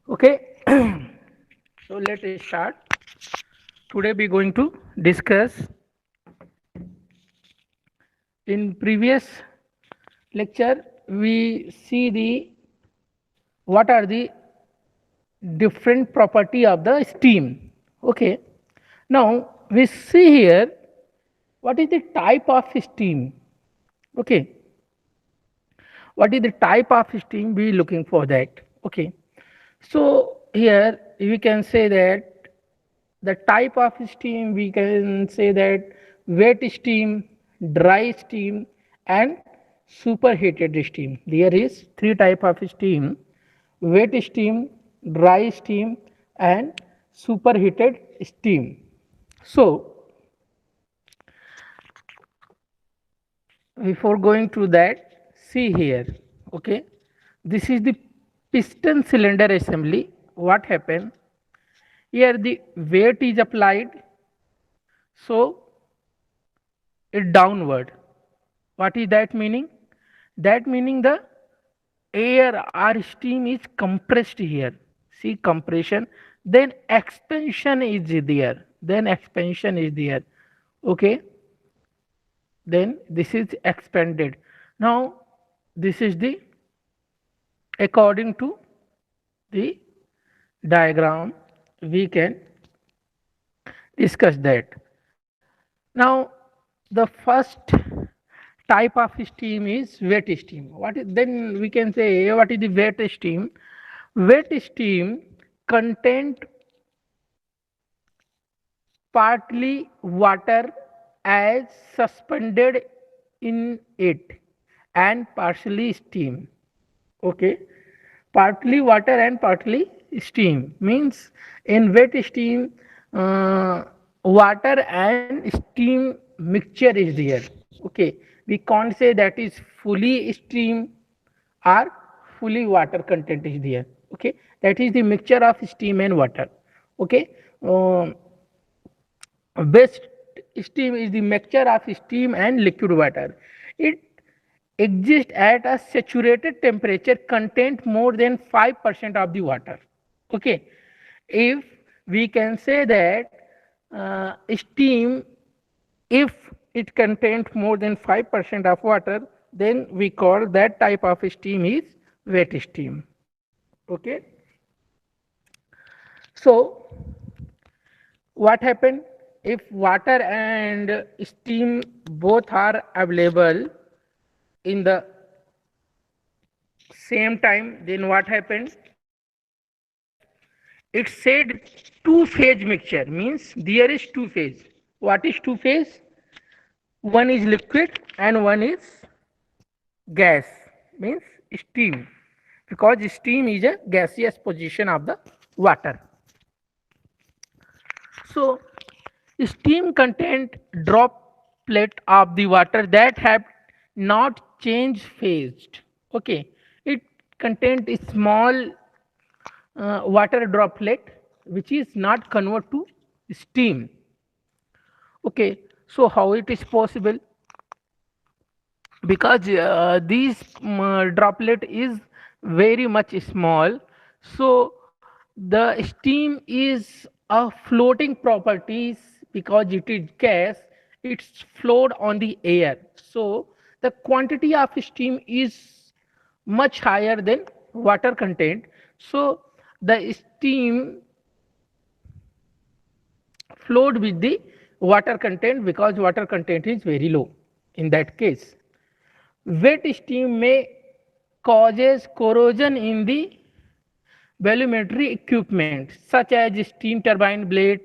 Okay, so let's start. Today we're going to discuss. In previous lecture, we see the what are the different property of the steam. Okay, now we see here what is the type of steam. Okay, what is the type of steam we looking for that. Okay, so here we can say that the type of steam we can say that wet steam, dry steam, and superheated steam. There is three type of steam: wet steam, dry steam, and superheated steam. So before going to that, see here. Okay, this is the piston cylinder assembly. What happened here? The weight is applied, so it downward. What is that meaning? That meaning the air or steam is compressed here. See compression, then expansion is there. Then expansion is there. Okay, then this is expanded. Now this is the according to the diagram we can discuss that. Now the first type of steam is wet steam. What is, then we can say what is the wet steam? Wet steam content partly water as suspended in it and partially steam. Okay, partly water and partly steam means in wet steam water and steam mixture is there. Okay, we can't say that is fully steam or fully water content is there. Okay, that is the mixture of steam and water. Okay, best steam is the mixture of steam and liquid water. It exists at a saturated temperature content more than 5% of the water. Okay, if we can say that steam, if it contains more than 5% of water, then we call that type of steam is wet steam. Okay, so what happen if water and steam both are available in the same time? Then what happened? It said two phase mixture means there is two phase. What is two phase? One is liquid and one is gas, means steam, because steam is a gaseous position of the water. So steam content droplet of the water that have not changed phased. Okay, it contains a small water droplet which is not convert to steam. Okay, so how it is possible? Because these droplet is very much small, so the steam is a floating properties. Because it is gas, it's float on the air, so the quantity of steam is much higher than water content. So the steam flowed with the water content because water content is very low. In that case, wet steam may causes corrosion in the volumetry equipment such as steam turbine blade,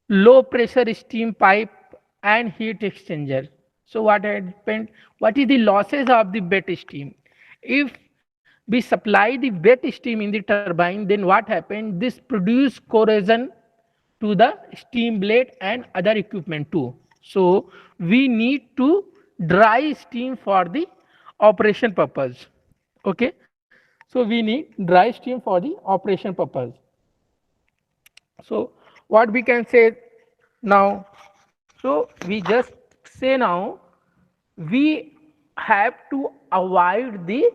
low pressure steam pipe, and heat exchanger. So what happened? What is the losses of the wet steam? If we supply the wet steam in the turbine, then what happened? This produce corrosion to the steam blade and other equipment too. So we need to dry steam for the operation purpose. Okay, so we need dry steam for the operation purpose. So what we can say now? So we just say now we have to avoid the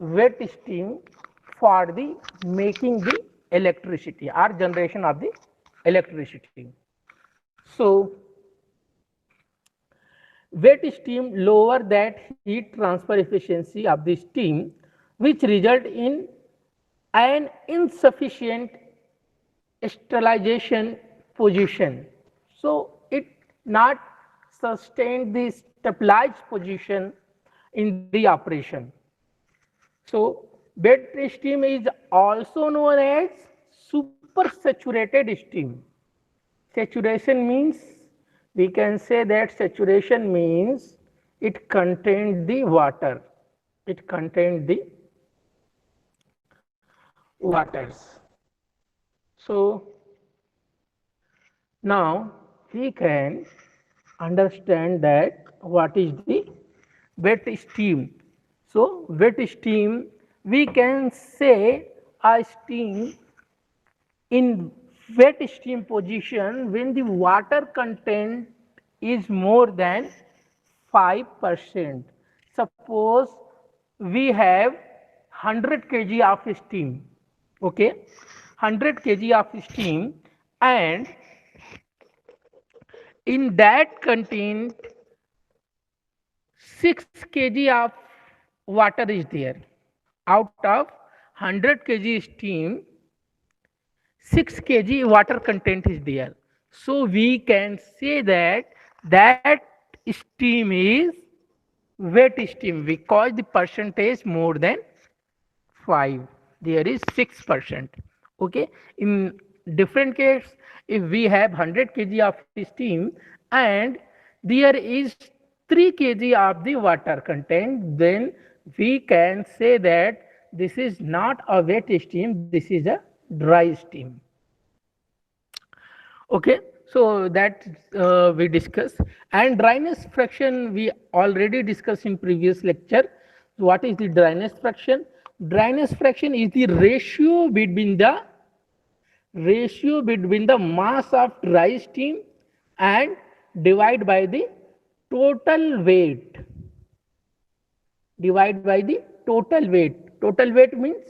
wet steam for the making the electricity or generation of the electricity. So wet steam lower that heat transfer efficiency of the steam, which result in an insufficient sterilization position. So it not sustain the stabilized position in the operation. So wet steam is also known as supersaturated steam. Saturation means, we can say that saturation means it contains the water. It contains the waters. So now we can understand that what is the wet steam. So wet steam, we can say a steam in wet steam position when the water content is more than 5%. Suppose we have 100 kg of steam, okay, 100 kg of steam, and in that contain 6 kg of water is there. Out of 100 kg steam, 6 kg water content is there. So we can say that that steam is wet steam because the percentage more than 5. There is 6%. Okay. In different case, if we have 100 kg of steam and there is 3 kg of the water content, then we can say that this is not a wet steam, this is a dry steam. Okay, so that we discuss, and dryness fraction we already discussed in previous lecture. So what is the dryness fraction? Dryness fraction is the ratio between the mass of dry steam and divide by the total weight. Divide by the total weight. Total weight means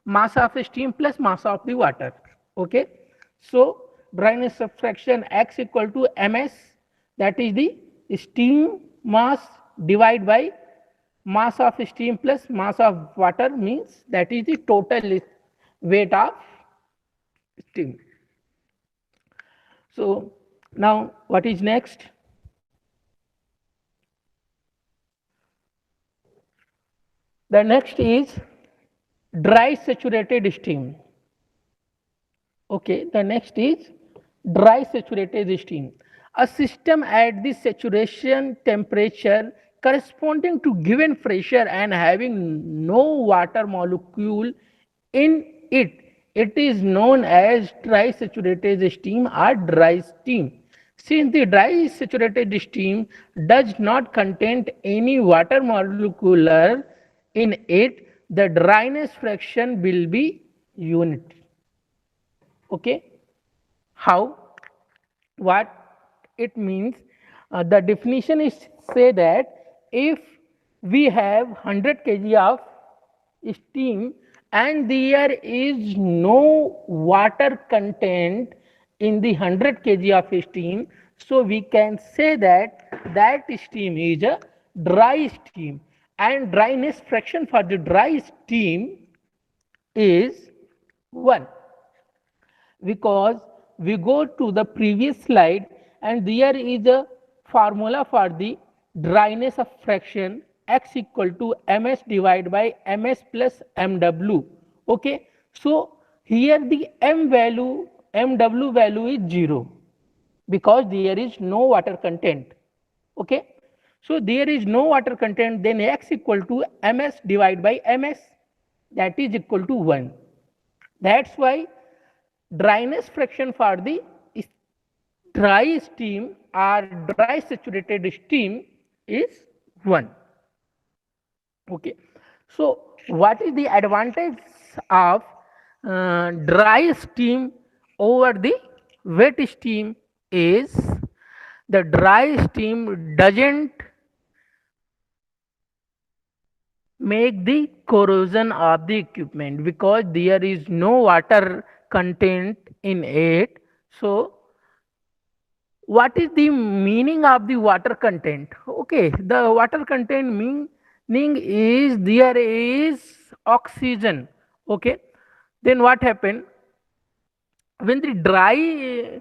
mass of steam plus mass of the water. Okay, so dryness fraction x equal to ms, that is the steam mass divided by mass of steam plus mass of water, means that is the total weight of steam. So now what is next? The next is dry saturated steam. Okay, the next is dry saturated steam. A system at the saturation temperature corresponding to given pressure and having no water molecule in it. It is known as dry saturated steam or dry steam. Since the dry saturated steam does not contain any water molecule in it, the dryness fraction will be unit. Okay, how, what it means? The definition is say that if we have 100 kg of steam and there is no water content in the 100 kg of steam, so we can say that that steam is a dry steam, and dryness fraction for the dry steam is 1. Because we go to the previous slide and there is a formula for the dryness of fraction, x equal to ms divided by ms plus mw. Okay, so here the mw value is 0 because there is no water content. Okay, so there is no water content, then x equal to ms divided by ms, that is equal to 1. That's why dryness fraction for the dry steam or dry saturated steam is 1. Okay, so what is the advantage of dry steam over the wet steam is the dry steam doesn't make the corrosion of the equipment because there is no water content in it. So what is the meaning of the water content? Okay, the water content meaning is there is oxygen. Okay, then what happened when the dry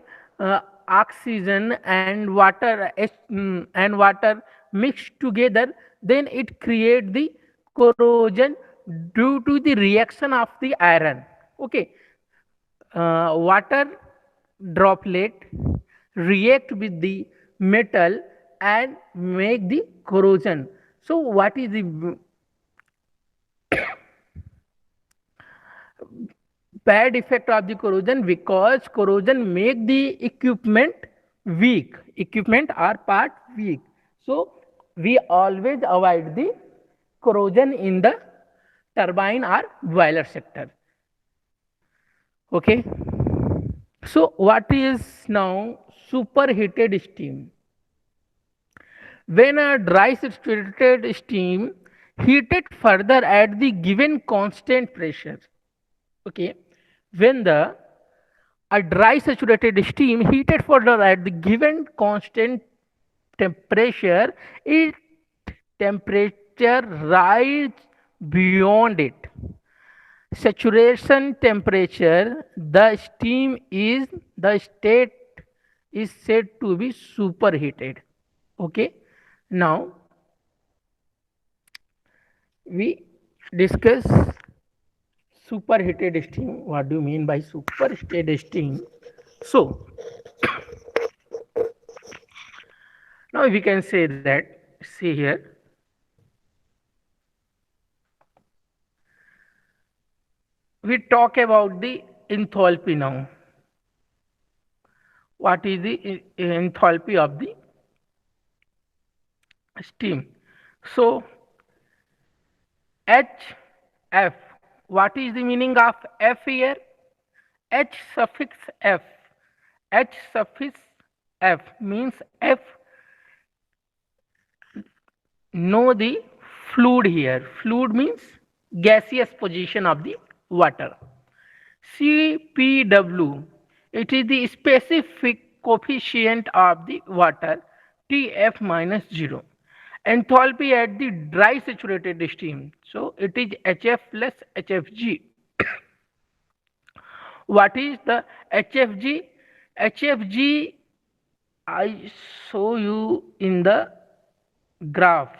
oxygen and water mixed together, then it create the corrosion due to the reaction of the iron. Okay, water droplet react with the metal and make the corrosion. So what is the bad effect of the corrosion? Because corrosion make the equipment are part weak. So we always avoid the corrosion in the turbine or boiler sector. Okay, so what is now superheated steam? When a dry saturated steam heated further at the given constant pressure. Okay, when the a dry saturated steam heated further at the given constant temperature, its temperature rise beyond it saturation temperature, the state is said to be superheated. Okay, now we discuss superheated steam. What do you mean by superheated steam? So now we can say that, see here, we talk about the enthalpy now. What is the enthalpy of the steam? So HF, what is the meaning of F here? H suffix F. H suffix F means F. Know the fluid here. Fluid means gaseous position of the water. CPW, it is the specific coefficient of the water, TF minus 0. Enthalpy at the dry saturated steam. So it is HF plus HFG. What is the HFG? HFG I show you in the graph.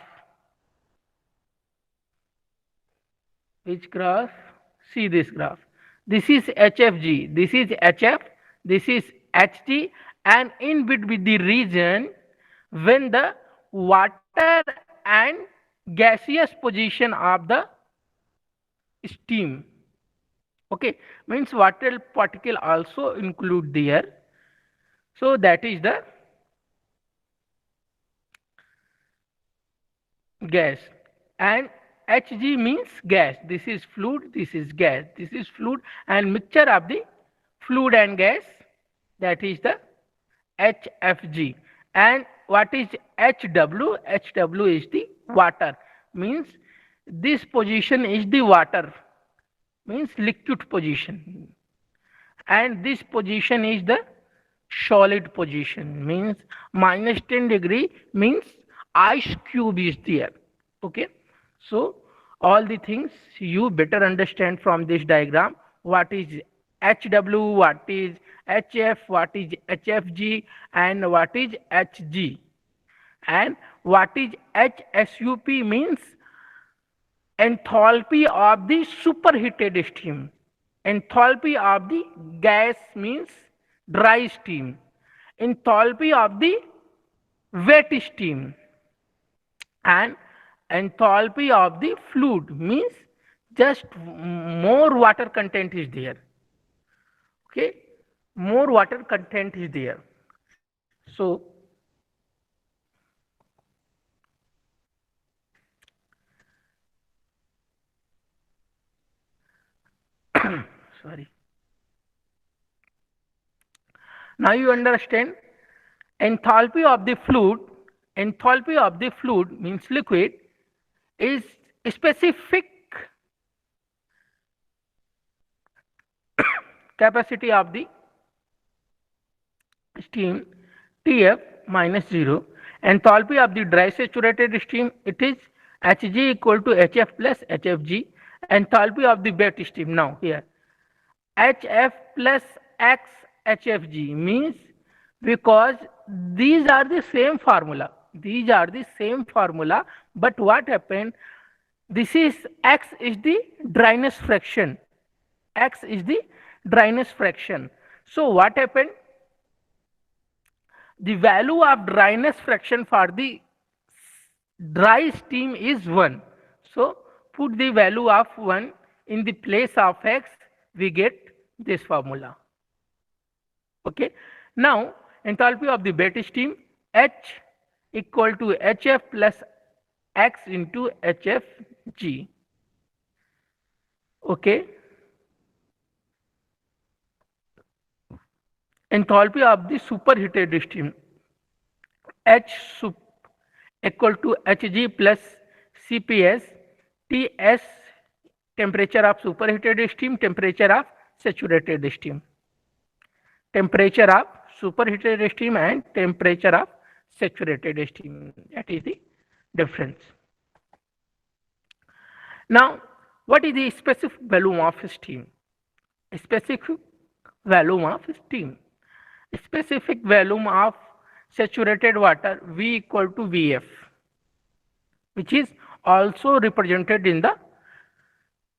Which graph? See this graph. This is HFG, this is HF, this is HG, and in between the region when the water and gaseous position of the steam. Okay, means water particle also include there. So that is the gas, and Hg means gas. This is fluid, this is gas, this is fluid, and mixture of the fluid and gas, that is the HFG. And what is HW? HW is the water, means this position is the water, means liquid position, and this position is the solid position, means minus 10 degree means ice cube is there. Okay, so all the things you better understand from this diagram. What is HW, what is HF, what is HFG, and what is HG, and what is HSUP means enthalpy of the superheated steam. Enthalpy of the gas means dry steam. Enthalpy of the wet steam, and enthalpy of the fluid means just more water content is there. Okay, more water content is there. So sorry, now you understand enthalpy of the fluid. Enthalpy of the fluid means liquid is specific capacity of the steam Tf minus 0. Enthalpy of the dry saturated steam, it is Hg equal to Hf plus Hfg. Enthalpy of the wet steam, now here Hf plus X Hfg means, because these are the same formula, but what happened, this is X is the dryness fraction, so what happened, the value of dryness fraction for the dry steam is 1. So put the value of 1 in the place of X, we get this formula. Okay. Now enthalpy of the wet steam, H equal to Hf plus X into Hfg. Okay. Enthalpy of the superheated steam, H sup equal to Hg plus Cps, Ts temperature of superheated steam, temperature of saturated steam. Temperature of superheated steam and temperature of saturated steam, that is the difference. Now, what is the specific volume of steam? Specific volume of steam. Specific volume of saturated water, V equal to Vf, which is also represented in the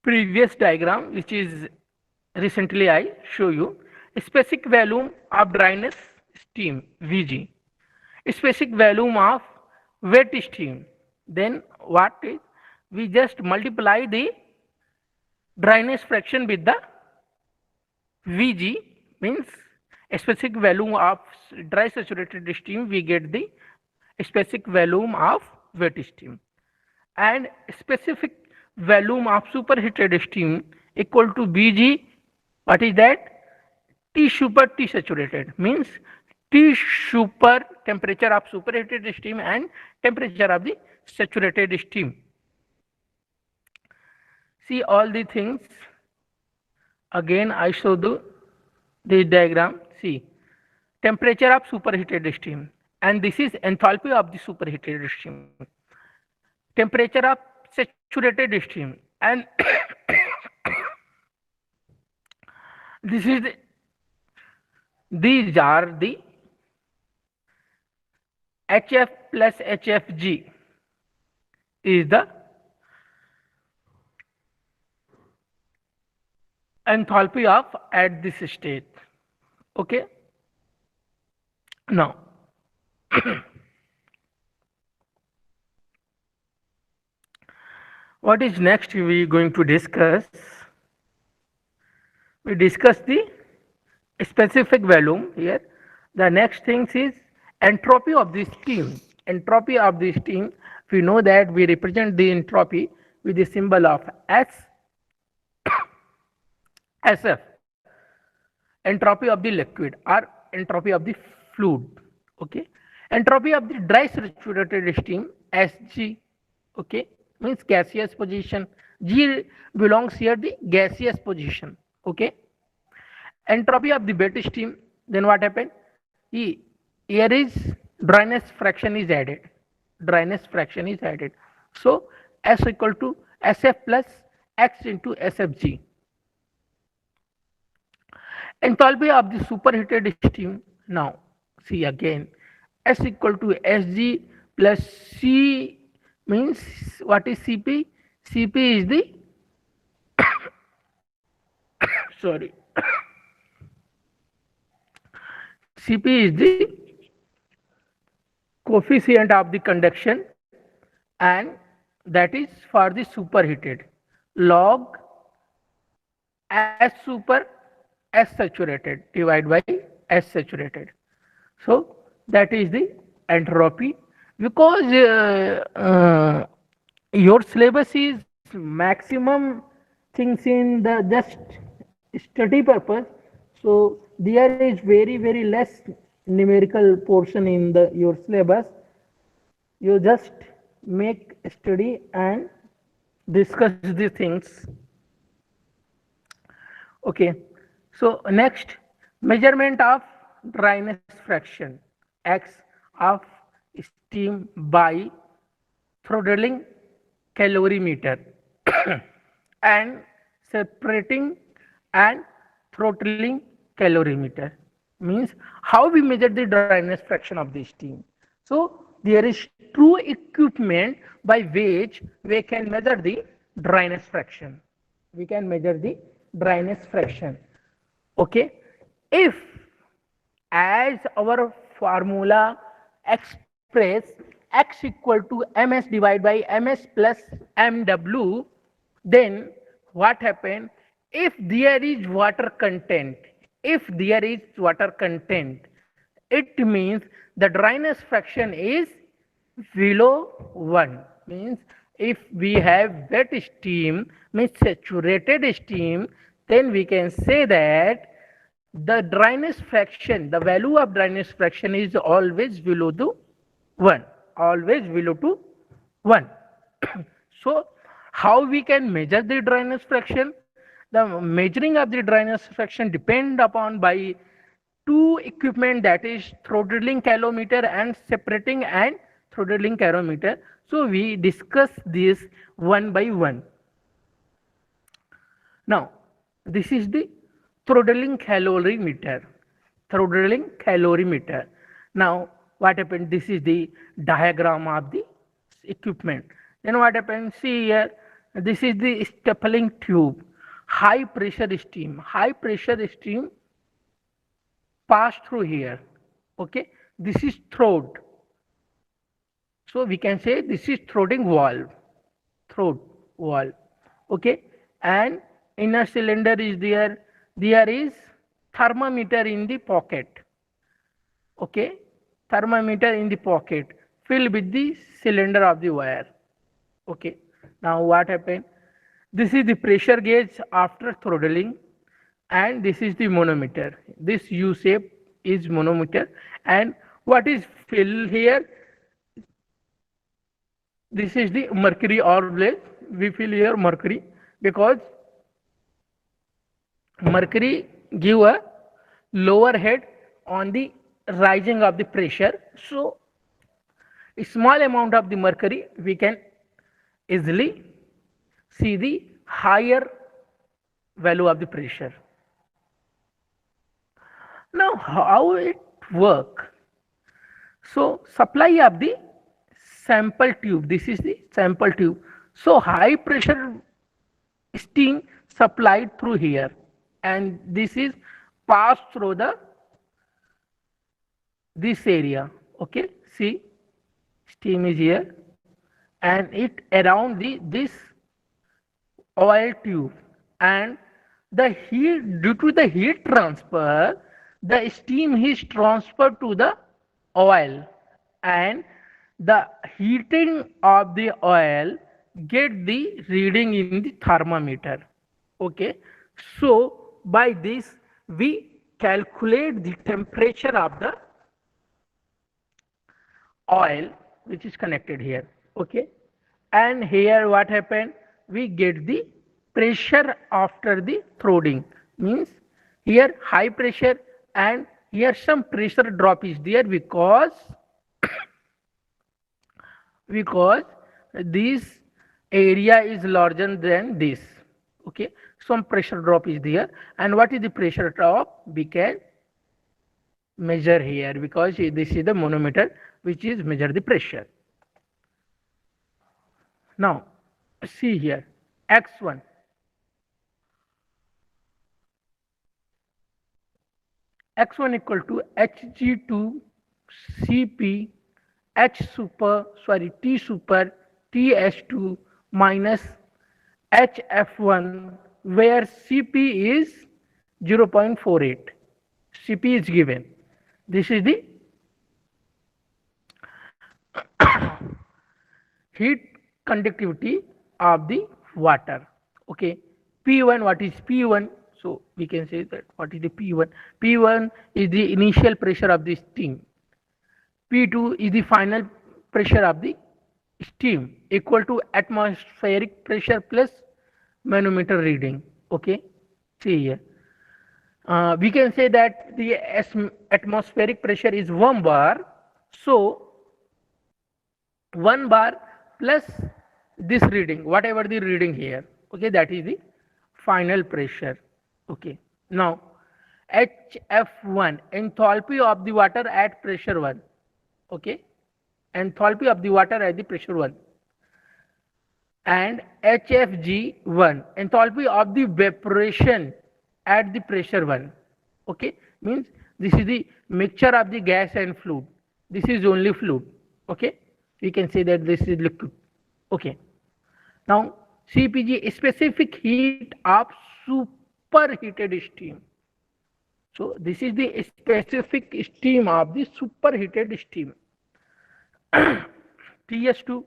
previous diagram, which is recently I show you. Specific volume of dryness steam, Vg. Specific volume of wet steam, then what is, we just multiply the dryness fraction with the Vg, means specific volume of dry saturated steam, we get the specific volume of wet steam, and specific volume of superheated steam equal to Bg, what is that, T super T saturated, means T super temperature of superheated steam and temperature of the saturated steam. See all the things, again I show this diagram. See, temperature of superheated steam, and this is enthalpy of the superheated steam, temperature of saturated steam, and this is these are the Hf plus Hfg is the enthalpy of at this state. Okay. Now what is next we are going to discuss? We discuss the specific volume here. The next thing is entropy of the steam. Entropy of the steam, we know that we represent the entropy with the symbol of SF, entropy of the liquid or entropy of the fluid. Okay. Entropy of the dry saturated steam, Sg. Okay, means gaseous position. G belongs here the gaseous position. Okay. Entropy of the wet steam, then what happened? Here is dryness fraction is added. So S equal to Sf plus X into Sfg. Enthalpy of the superheated steam, now see again, S equal to Sg plus C, means what is Cp? Cp is the sorry, Cp is the coefficient of the conduction, and that is for the superheated, log S super S saturated divided by S saturated. So that is the entropy. Because your syllabus is maximum things in the just study purpose, so there is very less numerical portion in the your syllabus. You just make study and discuss these things. Okay, so next, measurement of dryness fraction x of steam by throttling calorimeter and separating and throttling calorimeter means how we measure the dryness fraction of the steam. So there is true equipment by which we can measure the dryness fraction. We can measure the dryness fraction. Okay, if as our formula express x equal to ms divided by ms plus mw, then what happen if there is water content, if there is water content, it means the dryness fraction is below 1, means if we have wet steam means saturated steam, then we can say that the dryness fraction, the value of dryness fraction is always below to 1, always below to 1. So how we can measure the dryness fraction? The measuring of the dryness fraction depend upon by two equipment, that is throttling calorimeter and separating and throttling calorimeter. So we discuss this one by one. Now, this is the throttling calorimeter. Throttling calorimeter. Now, what happened? This is the diagram of the equipment. Then what happens? See here, this is the stapling tube. High pressure steam. High pressure steam pass through here. Okay, this is throat. So we can say this is throating valve. Throat valve. Okay, and inner cylinder is there. There is thermometer in the pocket. Okay, thermometer in the pocket filled with the cylinder of the wire. Okay, now what happened? This is the pressure gauge after throttling, and this is the manometer. This U shape is manometer, and what is filled here? This is the mercury always. We fill here mercury because mercury give a lower head on the rising of the pressure. So a small amount of the mercury we can easily see the higher value of the pressure. Now how it work? So supply of the sample tube, this is the sample tube. So high pressure steam supplied through here, and this is passed through the this area. Okay, see, steam is here and it around the this oil tube, and the heat, due to the heat transfer, the steam is transferred to the oil, and the heating of the oil get the reading in the thermometer. Okay, so by this we calculate the temperature of the oil which is connected here. Okay, and here what happened, we get the pressure after the throttling, means here high pressure and here some pressure drop is there because this area is larger than this. Okay, some pressure drop is there, and what is the pressure drop we can measure here because this is the manometer which is measure the pressure. Now see here x1, x1 equal to hg2 cp T super ts2 minus hf1, where cp is 0.48. cp is given. This is the heat conductivity of the water. Okay, P1, what is P1? So we can say that what is the P1? P1 is the initial pressure of the steam. P2 is the final pressure of the steam equal to atmospheric pressure plus manometer reading. Okay, see here. We can say that the atmospheric pressure is 1 bar. So 1 bar plus this reading, whatever the reading here, okay, that is the final pressure. Okay, now HF1, enthalpy of the water at pressure 1. Okay, enthalpy of the water at the pressure 1, and HFG1, enthalpy of the evaporation at the pressure 1. Okay, means this is the mixture of the gas and fluid. This is only fluid. Okay, we can say that this is liquid. Okay, now CPG, specific heat of superheated steam. So this is the specific steam of the superheated steam. TS2,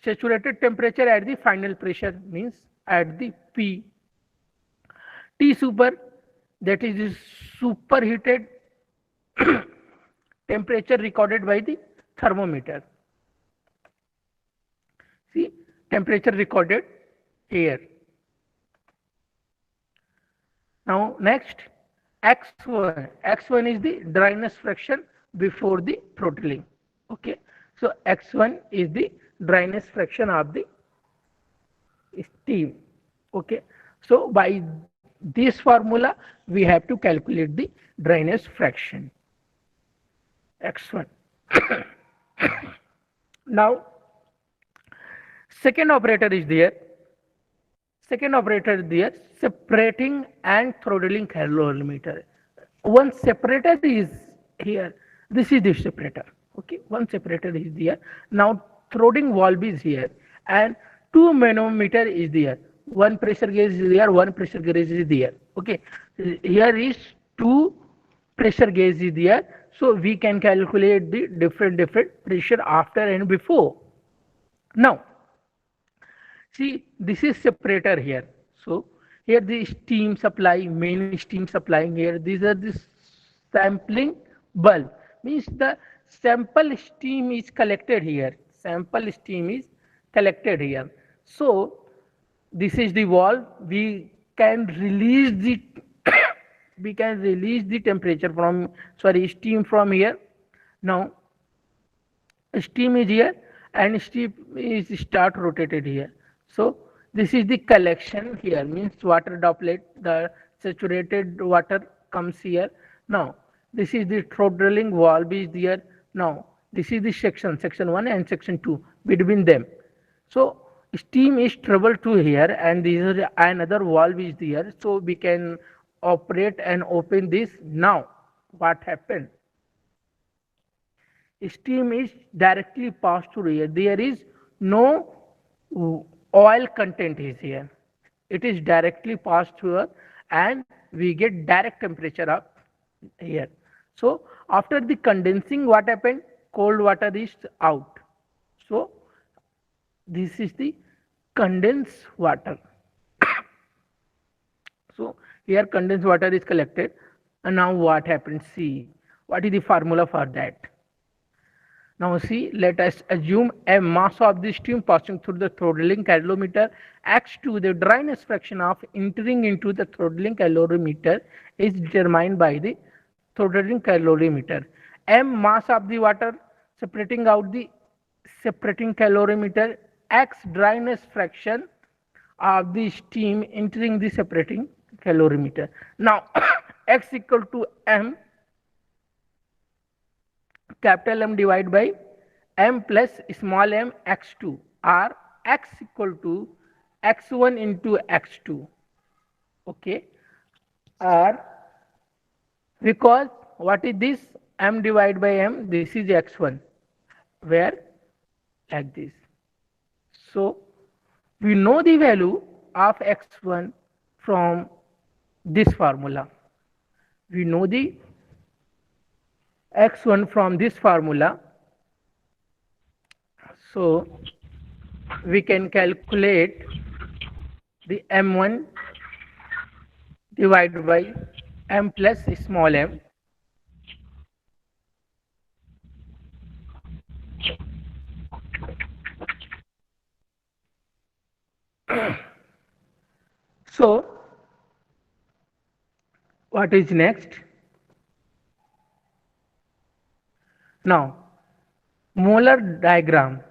saturated temperature at the final pressure, means at the P. T super, that is the superheated temperature recorded by the thermometer. See, temperature recorded here. Now next, X1. X1 is the dryness fraction before the throttling. Okay, so X1 is the dryness fraction of the steam. Okay, so by this formula we have to calculate the dryness fraction X1. Now second operator is there. Second operator is there, separating and throttling calorimeter. One separator is here. This is the separator. Okay, one separator is there. Now throttling valve is here, and two manometer is there. One pressure gauge is there, one pressure gauge is there. Okay, here is two pressure gauge is there, so we can calculate the different pressure after and before. Now see, this is separator here. So here the steam supply, main steam supplying here. These are the sampling bulb. Means the sample steam is collected here. Sample steam is collected here. So this is the valve. We can release the we can release the temperature from, sorry, steam from here. Now steam is here and steam is start rotated here. So this is the collection here, means water droplet, the saturated water comes here. Now this is the throttling valve is there. Now this is the section 1 and section 2 between them. So steam is travel to here, and this is another valve is there, so we can operate and open this. Now what happened? Steam is directly passed through here. There is no oil content is here. It is directly passed through, and we get direct temperature up here. So after the condensing, what happened? Cold water is out. So this is the condensed water. So here condensed water is collected, and now what happens? See, what is the formula for that? Now see, let us assume a mass of the steam passing through the throttling calorimeter x2. The dryness fraction of entering into the throttling calorimeter is determined by the throttling calorimeter. M mass of the water separating out the separating calorimeter, x dryness fraction of the steam entering the separating calorimeter. Now x equal to m, capital M divided by m plus small m x2, or x equal to x1 into x2. Okay, or because what is this? M divided by m, this is x1, where like this. So we know the value of x1 from this formula. We know the x1 from this formula. So we can calculate the m1 divided by m plus small m. What is next? Now, Molar diagram,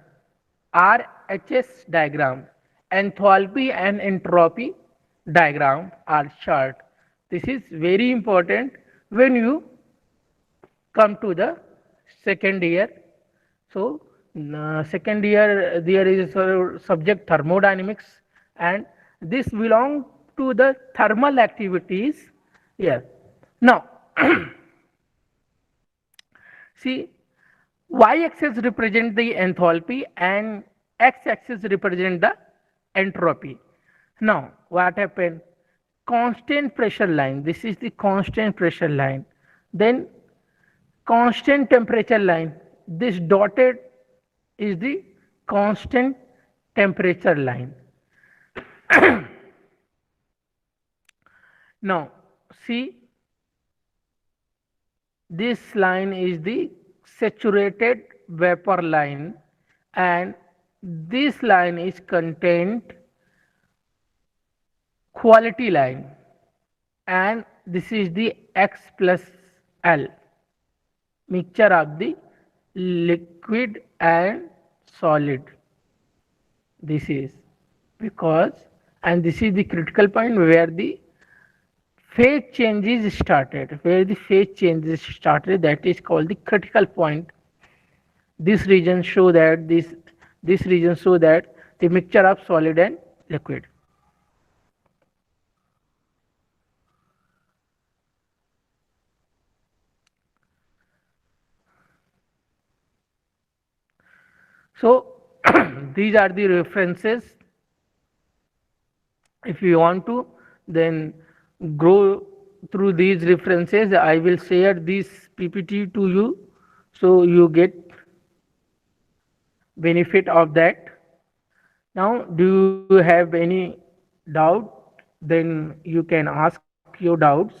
RHS diagram, enthalpy and entropy diagram are chart. This is very important when you come to the second year. So, second year there is a subject thermodynamics, and this belong to the thermal activities here. Now, see, y-axis represent the enthalpy and x-axis represent the entropy. Now, what happened? Constant pressure line. This is the constant pressure line. Then constant temperature line. This dotted is the constant temperature line. Now, see, this line is the saturated vapor line, and this line is contained quality line, and this is the X plus L, mixture of the liquid and solid. This is because, and this is the critical point where the phase changes started, that is called the critical point. This region show that this region show that the mixture of solid and liquid. So these are the references. If you want to then go through these references, I will share this PPT to you, so you get benefit of that. Now, do you have any doubt? Then you can ask your doubts.